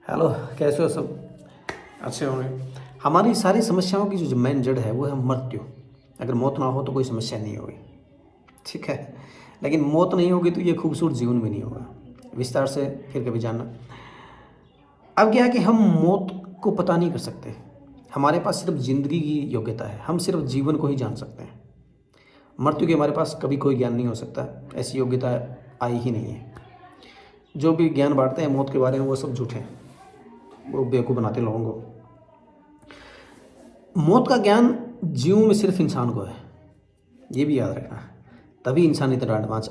Hello, कैसे हो सब? अच्छे होंगे। हमारी सारी समस्याओं की जो मेन जड़ है वो है मृत्यु। अगर मौत ना हो तो कोई समस्या नहीं होगी, ठीक है। लेकिन मौत नहीं होगी तो ये खूबसूरत जीवन भी नहीं होगा। विस्तार से फिर कभी जानना। अब क्या है कि हम मौत को पता नहीं कर सकते। हमारे पास सिर्फ ज़िंदगी की योग्यता है, हम सिर्फ जीवन को ही जान सकते हैं। मृत्यु के हमारे पास कभी कोई ज्ञान नहीं हो सकता, ऐसी योग्यता आई ही नहीं है। जो भी ज्ञान बांटते हैं मौत के बारे में वो सब झूठे हैं, वो बेवकूफ़ बनाते लोगों को। मौत का ज्ञान जीवों में सिर्फ इंसान को है, ये भी याद रखना। तभी इंसान इतना एडवांस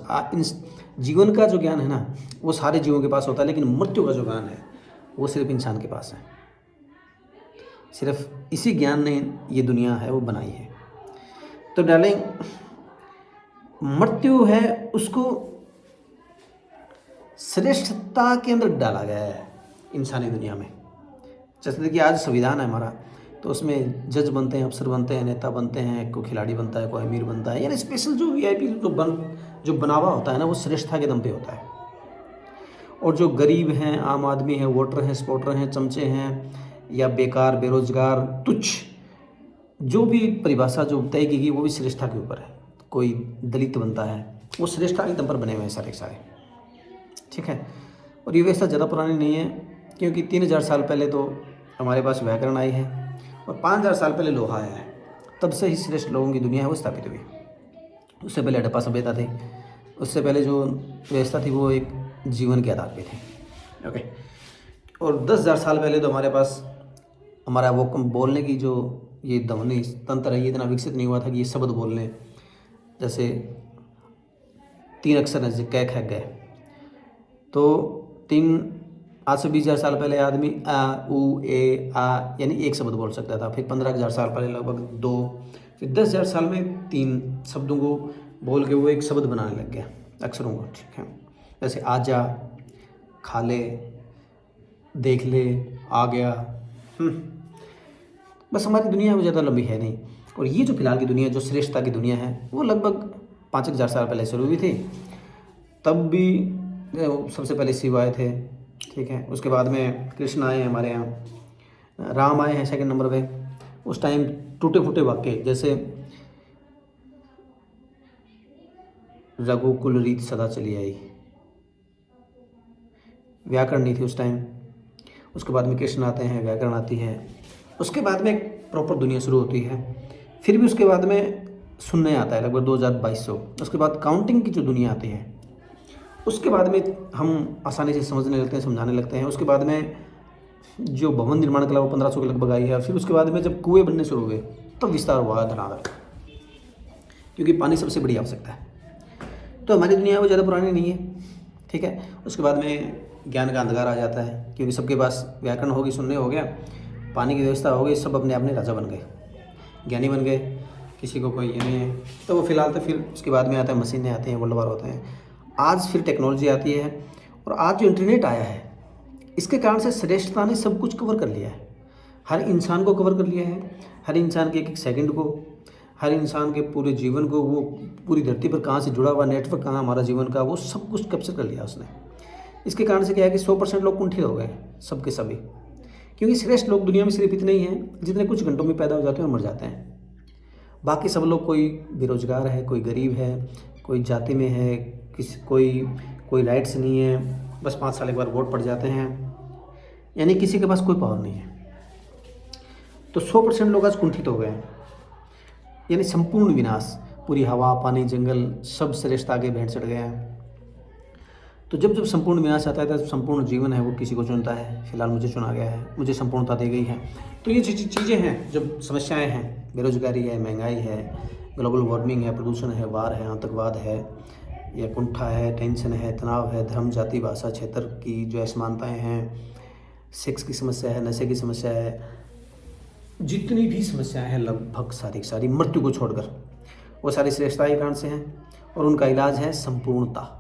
जीवन का जो ज्ञान है ना वो सारे जीवों के पास होता है, लेकिन मृत्यु का जो ज्ञान है वो सिर्फ इंसान के पास है। सिर्फ इसी ज्ञान ने ये दुनिया है वो बनाई है। तो डार्लिंग, मृत्यु है उसको श्रेष्ठता के अंदर डाला गया है इंसानी दुनिया में। जैसे देखिए आज संविधान है हमारा, तो उसमें जज बनते हैं, अफसर बनते हैं, नेता बनते हैं, कोई खिलाड़ी बनता है, कोई अमीर बनता है। यानी स्पेशल जो वीआईपी जो बनावा होता है ना वो श्रेष्ठता के दम पे होता है। और जो गरीब हैं, आम आदमी हैं, वोटर हैं, सपोर्टर हैं, चमचे हैं, या बेकार, बेरोजगार, तुच्छ, जो भी परिभाषा जो तय की गई वो भी श्रेष्ठता के ऊपर है। कोई दलित बनता है, वो श्रेष्ठता के दम पर बने हुए हैं सारे सारे, ठीक है। और ये व्यवस्था ज़्यादा पुरानी नहीं है, क्योंकि 3000 साल पहले तो हमारे पास व्याकरण आई है और 5000 साल पहले लोहा आया है। तब से ही श्रेष्ठ लोगों की दुनिया है वो स्थापित हुई। उससे पहले हड़प्पा सभ्यता थी, उससे पहले जो व्यवस्था थी वो एक जीवन के आधार पे थी, ओके। और 10,000 साल पहले तो हमारे पास हमारा वो बोलने की जो ये ध्वनि तंत्र है ये इतना विकसित नहीं हुआ था कि ये शब्द बोलने, जैसे 3 अक्षर हैं जैसे कै ख गए, तो आज से 20,000 साल पहले आदमी आ उ ए आ यानी एक शब्द बोल सकता था। फिर 15,000 साल पहले लगभग 2, फिर 10,000 साल में 3 शब्दों को बोल के वो एक शब्द बनाने लग गया, अक्षरों को, ठीक है। जैसे आजा, खा ले, देख ले, आ गया। बस हमारी दुनिया वो ज़्यादा लंबी है नहीं। और ये जो फिलहाल की दुनिया, जो श्रेष्ठता की दुनिया है, वो लगभग 5,000 साल पहले शुरू हुई थी। तब भी सबसे पहले शिव आए थे, ठीक है। उसके बाद में कृष्ण आए हैं हमारे यहाँ, राम आए हैं सेकंड नंबर पे। उस टाइम टूटे फूटे वाक्य जैसे रघुकुल रीत सदा चली आई, व्याकरण नहीं थी उस टाइम। उसके बाद में कृष्ण आते हैं, व्याकरण आती है। उसके बाद में एक प्रॉपर दुनिया शुरू होती है। फिर भी उसके बाद में शून्य आता है लगभग 2200। उसके बाद काउंटिंग की जो दुनिया आती है, उसके बाद में हम आसानी से समझने लगते हैं, समझाने लगते हैं। उसके बाद में जो भवन निर्माण कला वो 1500 के लगभग आई है। फिर उसके बाद में जब कुएं बनने शुरू हुए तब विस्तार हुआ धनाधन, क्योंकि पानी सबसे बड़ी आवश्यकता है। तो हमारी दुनिया वो ज़्यादा पुरानी नहीं है, ठीक है। उसके बाद में ज्ञान का अंधकार आ जाता है, क्योंकि सबके पास व्याकरण होगी, शून्य हो गया, पानी की व्यवस्था हो गई, सब अपने अपने राजा बन गए, ज्ञानी बन गए, किसी को कोई ये नहीं है। तो वो फिलहाल तो फिर उसके बाद में आता है, मशीनें आती हैं, वर्ल्ड वार होते हैं। आज फिर टेक्नोलॉजी आती है, और आज जो इंटरनेट आया है इसके कारण से श्रेष्ठता ने सब कुछ कवर कर लिया है। हर इंसान को कवर कर लिया है, हर इंसान के एक एक सेकंड को, हर इंसान के पूरे जीवन को, वो पूरी धरती पर कहाँ से जुड़ा हुआ नेटवर्क कहाँ हमारा जीवन का, वो सब कुछ कैप्चर कर लिया उसने। इसके कारण से क्या है कि 100% लोग कुंठित हो गए, सबके सभी। क्योंकि श्रेष्ठ लोग दुनिया में सिर्फ इतने ही हैं जितने कुछ घंटों में पैदा हो जाते हैं और मर जाते हैं। बाकी सब लोग, कोई बेरोजगार है, कोई गरीब है, कोई जाति में है, कोई राइट्स नहीं है, बस 5 साल एक बार वोट पड़ जाते हैं, यानी किसी के पास कोई पावर नहीं है। तो 100% लोग आज कुंठित हो गए हैं, यानी संपूर्ण विनाश। पूरी हवा, पानी, जंगल सब श्रेष्ठता आगे भेंट चढ़ गए हैं। तो जब जब संपूर्ण विनाश आता है तब संपूर्ण जीवन है वो किसी को चुनता है। फिलहाल मुझे चुना गया है, मुझे संपूर्णता दी गई है। तो ये चीज़ें हैं, जब समस्याएं हैं, बेरोजगारी है, महंगाई है, ग्लोबल वार्मिंग है, प्रदूषण है, वार है, आतंकवाद है, या कुंठा है, टेंशन है, तनाव है, धर्म, जाति, भाषा, क्षेत्र की जो असमानताएँ हैं, सेक्स की समस्या है, नशे की समस्या है, जितनी भी समस्याएं हैं लगभग सारी मृत्यु को छोड़कर वो सारी श्रेष्ठता के कारण से हैं। और उनका इलाज है संपूर्णता।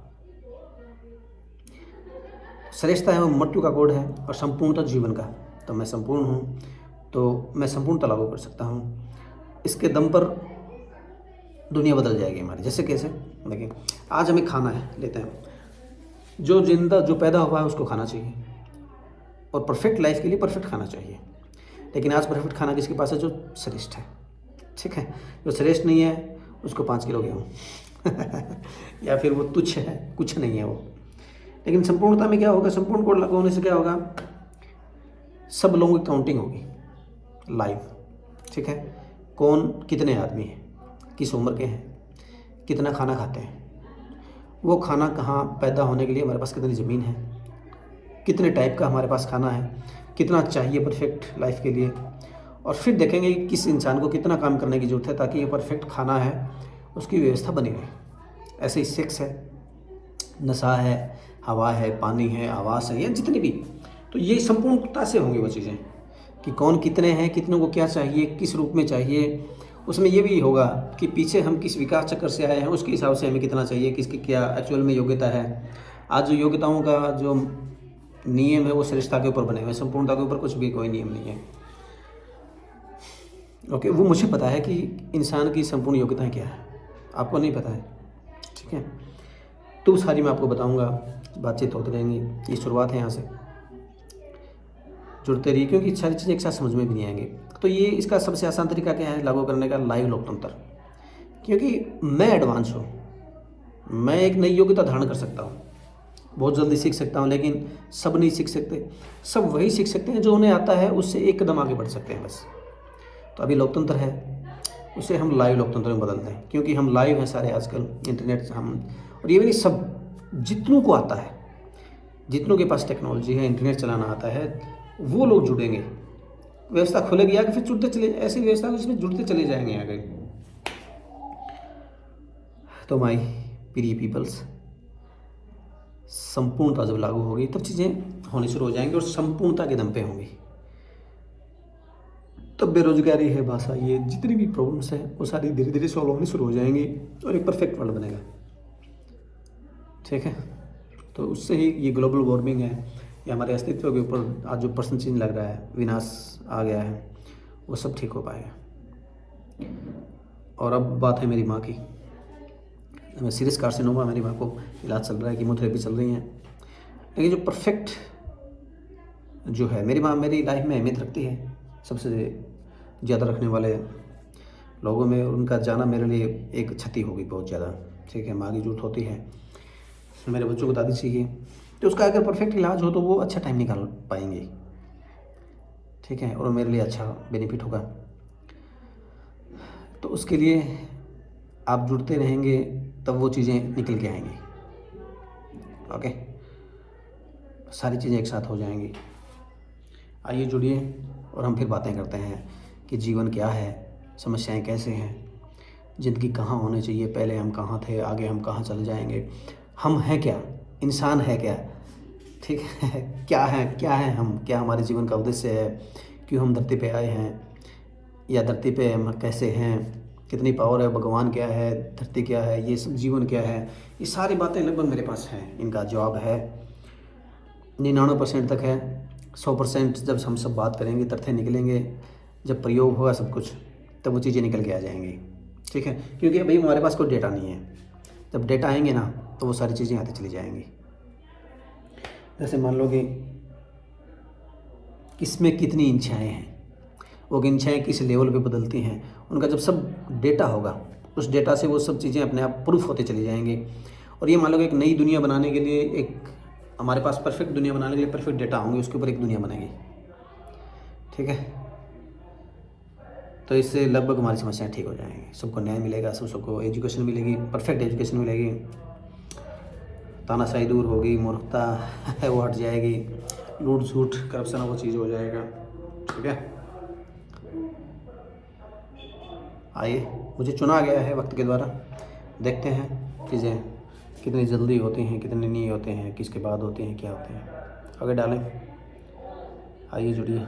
श्रेष्ठता है वो मृत्यु का कोड है, और संपूर्णता जीवन का। तो मैं संपूर्ण हूँ, तो मैं संपूर्णता लागू कर सकता हूँ। इसके दम पर दुनिया बदल जाएगी हमारी। जैसे कैसे देखिए, आज हमें खाना है, लेते हैं, जो जिंदा जो पैदा हुआ है उसको खाना चाहिए, और परफेक्ट लाइफ के लिए परफेक्ट खाना चाहिए। लेकिन आज परफेक्ट खाना किसके पास है? जो श्रेष्ठ है, ठीक है। जो श्रेष्ठ नहीं है उसको 5 किलो गेहूँ या फिर वो तुच्छ है, कुछ नहीं है वो। लेकिन संपूर्णता में क्या होगा? संपूर्ण कोड लागू होने से क्या होगा? सब लोगों की काउंटिंग होगी लाइव, ठीक है। कौन कितने आदमी हैं, किस उम्र के हैं, कितना खाना खाते हैं, वो खाना कहाँ पैदा होने के लिए हमारे पास कितनी ज़मीन है, कितने टाइप का हमारे पास खाना है, कितना चाहिए परफेक्ट लाइफ के लिए। और फिर देखेंगे कि किस इंसान को कितना काम करने की ज़रूरत है ताकि ये परफेक्ट खाना है उसकी व्यवस्था बनी रहे। ऐसे ही सेक्स है, नशा है, हवा है, पानी है, आवास है, या जितनी भी, तो ये संपूर्णता से होंगी वो चीज़ें कि कौन कितने हैं, कितनों को क्या चाहिए, किस रूप में चाहिए। उसमें ये भी होगा कि पीछे हम किस विकास चक्र से आए हैं, उसके हिसाब से हमें कितना चाहिए, किसकी क्या एक्चुअल में योग्यता है। आज जो योग्यताओं का जो नियम है वो श्रेष्ठता के ऊपर बने हुए, संपूर्णता के ऊपर कुछ भी कोई नियम नहीं है। ओके, वो मुझे पता है कि इंसान की संपूर्ण योग्यताएं क्या है, आपको नहीं पता है, ठीक है। तो सारी मैं आपको बताऊंगा, बातचीत होती रहेंगी। ये शुरुआत है, यहाँ से जुड़ते रहिए क्योंकि सारी चीज़ें एक साथ समझ में भी नहीं आएंगे। तो ये इसका सबसे आसान तरीका क्या है लागू करने का? लाइव लोकतंत्र। क्योंकि मैं एडवांस हूँ, मैं एक नई योग्यता धारण कर सकता हूँ, बहुत जल्दी सीख सकता हूँ, लेकिन सब नहीं सीख सकते। सब वही सीख सकते हैं जो उन्हें आता है, उससे एक कदम आगे बढ़ सकते हैं बस। तो अभी लोकतंत्र है, उसे हम लाइव लोकतंत्र में बदलते हैं क्योंकि हम लाइव हैं सारे आजकल इंटरनेट से हम। और ये भी नहीं, सब जितनों को आता है, जितनों के पास टेक्नोलॉजी है, इंटरनेट चलाना आता है, वो लोग जुड़ेंगे। व्यवस्था खुलेगी आगे, फिर जुड़ते चले, ऐसी व्यवस्था जिसमें जुड़ते चले जाएंगे आगे। तो माय प्रिय पीपल्स, संपूर्णता जब लागू होगी तब चीज़ें होनी शुरू हो जाएंगी और संपूर्णता के दम पे होंगी। तब बेरोजगारी है, भाषा, ये जितनी भी प्रॉब्लम्स हैं वो सारी धीरे धीरे सॉल्व होनी शुरू हो जाएंगी और एक परफेक्ट वर्ल्ड बनेगा, ठीक है। तो उससे ही ये ग्लोबल वार्मिंग है या हमारे अस्तित्व के ऊपर आज जो पर्सन चेंज लग रहा है, विनाश आ गया है, वो सब ठीक हो पाएगा। और अब बात है मेरी माँ की। मैं सीरियस कार्सिनोमा, मेरी माँ को इलाज चल रहा है, कीमोथेरेपी चल रही है। लेकिन जो परफेक्ट जो है, मेरी माँ मेरी लाइफ में अहमियत रखती है, सबसे ज़्यादा रखने वाले लोगों में। उनका जाना मेरे लिए एक क्षति होगी बहुत ज़्यादा, ठीक है। माँ की जरूरत होती है, मेरे बच्चों को दादी चाहिए, तो उसका अगर परफेक्ट इलाज हो तो वो अच्छा टाइम निकाल पाएंगे, ठीक है, और मेरे लिए अच्छा बेनिफिट होगा। तो उसके लिए आप जुड़ते रहेंगे तब वो चीज़ें निकल के आएंगी। ओके, सारी चीज़ें एक साथ हो जाएंगी। आइए जुड़िए और हम फिर बातें करते हैं कि जीवन क्या है, समस्याएं कैसे हैं, ज़िंदगी कहाँ होनी चाहिए, पहले हम कहाँ थे, आगे हम कहाँ चले जाएंगे, हम हैं क्या, इंसान है क्या, ठीक है, क्या है हम, क्या हमारे जीवन का उद्देश्य है, क्यों हम धरती पे आए हैं, या धरती पे हम कैसे हैं, कितनी पावर है, भगवान क्या है, धरती क्या है, ये सब जीवन क्या है। ये सारी बातें लगभग मेरे पास हैं, इनका जवाब है 99% तक है। 100% जब हम सब बात करेंगे, तथ्य निकलेंगे, जब प्रयोग होगा सब कुछ, तब वो चीज़ें निकल के आ जाएंगी, ठीक है। क्योंकि अभी हमारे पास कोई डेटा नहीं है, जब डेटा आएंगे ना तो वो सारी चीज़ें आती चली जाएंगी। जैसे मान लो कि किसमें कितनी इच्छाएँ हैं, वो इच्छाएँ किस लेवल पे बदलती हैं, उनका जब सब डेटा होगा, उस डेटा से वो सब चीज़ें अपने आप प्रूफ होते चली जाएंगे। और ये मान लो कि एक नई दुनिया बनाने के लिए, एक हमारे पास परफेक्ट दुनिया बनाने के लिए परफेक्ट डेटा होंगे, उसके ऊपर एक दुनिया बनेगी, ठीक है। तो इससे लगभग हमारी समस्याएं ठीक हो जाएंगी, सबको न्याय मिलेगा, सबको एजुकेशन मिलेगी, परफेक्ट एजुकेशन मिलेगी, तानाशाही दूर होगी, मूर्खता है वो हट जाएगी, लूट झूठ करप्शन वो चीज़ हो जाएगा, ठीक है। आइए, मुझे चुना गया है वक्त के द्वारा, देखते हैं चीज़ें कितनी जल्दी होती हैं, कितने नहीं होते हैं, किसके बाद होते हैं, क्या होते हैं, आगे डालें। आइए जुड़िए।